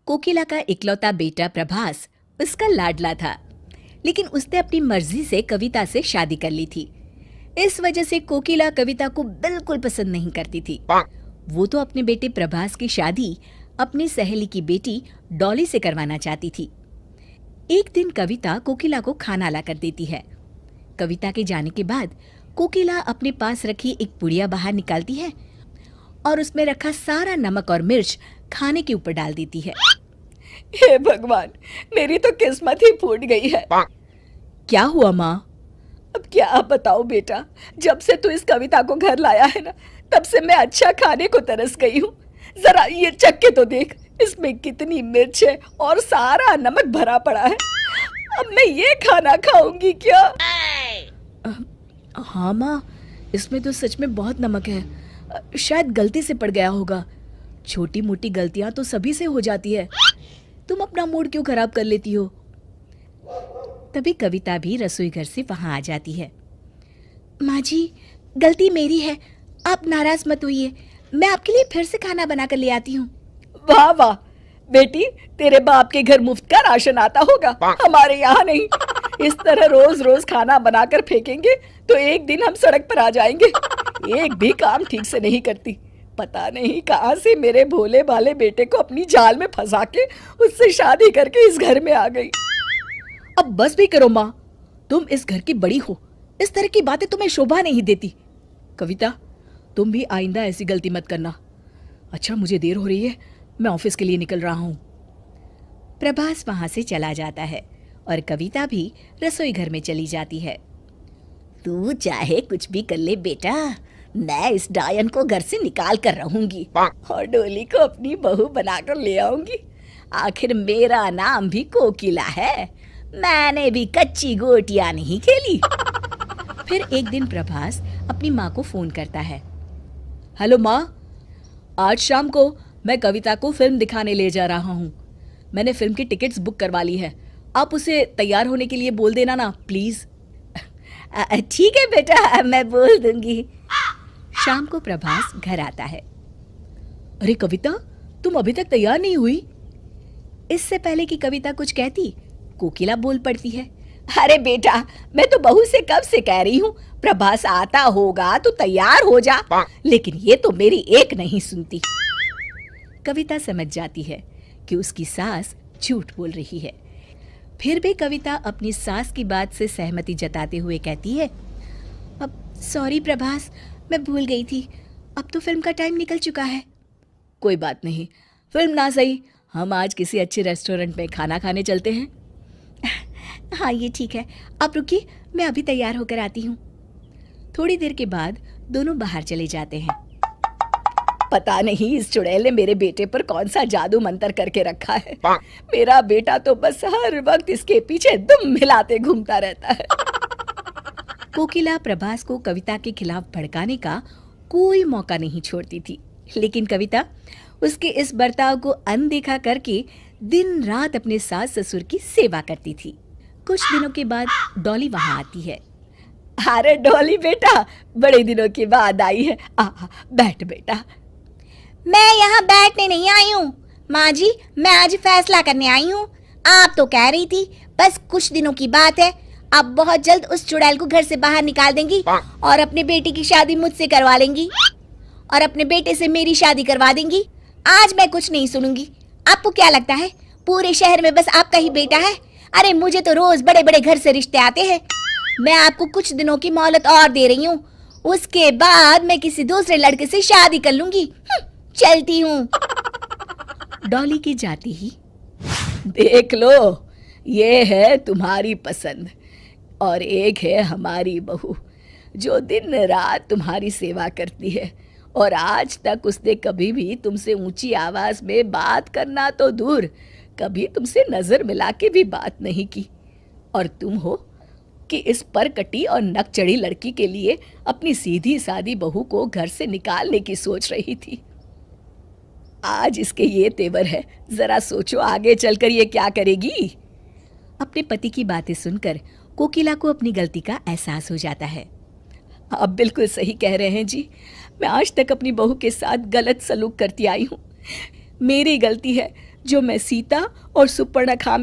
कोकिला का इकलौता बेटा प्रभास उसका लाडला था, लेकिन उसने अपनी मर्जी से कविता से शादी कर ली थी। इस वजह से कोकिला कविता को बिल्कुल पसंद नहीं करती थी। वो तो अपने बेटे प्रभास की शादी अपनी सहेली की बेटी डॉली से करवाना चाहती थी। एक दिन कविता कोकिला को खाना ला कर देती है। कविता के जाने के बाद कोकिला अपने पास रखी एक पुड़िया बाहर निकालती है और उसमें रखा सारा नमक और मिर्च खाने के ऊपर डाल देती है। हे भगवान, मेरी तो किस्मत ही फूट गई है। क्या हुआ माँ? अब क्या बताओ बेटा, जब से तू इस कविता को घर लाया है ना, तब से मैं अच्छा खाने को तरस गई हूँ। जरा ये चख के तो देख, इसमें कितनी मिर्च है और सारा नमक भरा पड़ा है। अब मैं ये खाना खाऊंगी क्या? हाँ माँ, इसमें तो सच में बहुत नमक है। शायद गलती से पड़ गया होगा। छोटी मोटी गलतियां तो सभी से हो जाती है। तुम अपना मूड क्यों खराब कर लेती हो? तभी कविता भी रसोई घर से वहां आ जाती है। माँ जी, गलती मेरी है, आप नाराज मत होइए। मैं आपके लिए फिर से खाना बना कर ले आती हूँ। वाह वाह बेटी, तेरे बाप के घर मुफ्त का राशन आता होगा, हमारे यहाँ नहीं। इस तरह रोज रोज खाना बनाकर फेंकेंगे तो एक दिन हम सड़क पर आ जाएंगे। एक भी काम ठीक से नहीं करती। पता नहीं कहाँ से मेरे भोले भाले बेटे को अपनी जाल में फंसा के उससे शादी करके इस घर में आ गई। अब बस भी करो माँ, तुम इस घर की बड़ी हो, इस तरह की बातें तुम्हें शोभा नहीं देती। कविता, तुम भी आइंदा ऐसी गलती मत करना। अच्छा, मुझे देर हो रही है, मैं ऑफिस के लिए निकल रहा हूँ। प्रभास वहां से चला जाता है और कविता भी रसोई घर में चली जाती है। तू चाहे कुछ भी कर ले बेटा, मैं इस डायन को घर से निकाल कर रहूंगी और डोली को अपनी बहू बनाकर ले आऊंगी। आखिर मेरा नाम भी कोकिला है, मैंने भी कच्ची गोटियां नहीं खेली। फिर एक दिन प्रभास अपनी माँ को फोन करता है। हेलो माँ, आज शाम को मैं कविता को फिल्म दिखाने ले जा रहा हूँ। मैंने फिल्म की टिकट्स बुक करवा ली है। आप उसे तैयार होने के लिए बोल देना ना प्लीज। ठीक है बेटा, मैं बोल दूंगी। शाम को प्रभास घर आता है। अरे कविता, तुम अभी तक तैयार नहीं हुई? इससे पहले कि कविता कुछ कहती, कोकिला बोल पड़ती है। अरे बेटा, मैं तो बहू से कब से कह रही हूँ, प्रभास आता होगा तो तैयार हो जा, लेकिन ये तो मेरी एक नहीं सुनती। कविता समझ जाती है कि उसकी सास झूठ बोल रही है। फिर भी कविता अपनी सास की बात से सहमति जताते हुए कहती है, अब सॉरी प्रभास, मैं भूल गई थी। अब तो फिल्म का टाइम निकल चुका है। कोई बात नहीं, फिल्म ना सही, हम आज किसी अच्छे रेस्टोरेंट में खाना खाने चलते हैं। हाँ ये ठीक है, आप रुकिए, मैं अभी तैयार होकर आती हूँ। थोड़ी देर के बाद दोनों बाहर चले जाते हैं। पता नहीं इस चुड़ैल ने मेरे बेटे पर कौन सा जादू मंतर करके रखा है। मेरा बेटा तो बस हर वक्त इसके पीछे दुम मिलाते घूमता रहता है। कोकिला प्रभास को कविता के खिलाफ भड़काने का कोई मौका नहीं छोड़ती थी, लेकिन कविता उसके इस बर्ताव को अनदेखा करके दिन रात अपने सास ससुर की सेवा करती थी। कुछ दिनों के बाद डॉली वहां आती है। अरे डॉली बेटा, बड़े दिनों के बाद आई है, बैठ बेटा। मैं यहाँ बैठने नहीं आई हूँ माँ जी, मैं आज फैसला करने आई हूँ। आप तो कह रही थी बस कुछ दिनों की बात है, आप बहुत जल्द उस चुड़ैल को घर से बाहर निकाल देंगी और अपने बेटे की शादी मुझसे करवा लेंगी और अपने बेटे से मेरी शादी करवा देंगी। आज मैं कुछ नहीं सुनूंगी। आपको क्या लगता है पूरे शहर में बस आपका ही बेटा है? अरे मुझे तो रोज बड़े बड़े घर से रिश्ते आते हैं। मैं आपको कुछ दिनों की मोहलत और दे रही हूँ, उसके बाद मैं किसी दूसरे लड़के से शादी कर लूंगी। चलती हूँ। डॉली की जाती ही, देख लो, ये है तुम्हारी पसंद और एक है हमारी बहू, जो दिन रात तुम्हारी सेवा करती है और आज तक उसने कभी भी तुमसे ऊंची आवाज में बात करना तो दूर, कभी तुमसे नजर मिला के भी बात नहीं की। और तुम हो कि इस परकटी और नकचढ़ी लड़की के लिए अपनी सीधी सादी बहू को घर से निकालने की सोच रही थी। आज इसके ये तेवर है, जरा सोचो आगे चलकर ये क्या करेगी। अपने पति की बातें सुनकर कोकिला को अपनी गलती का एहसास हो जाता है। आप बिल्कुल सही कह रहे हैं जी, मैं आज तक अपनी बहू के साथ गलत सलूक करती आई हूँ। मेरी गलती है, जो मैं सीता और सुपर्णखा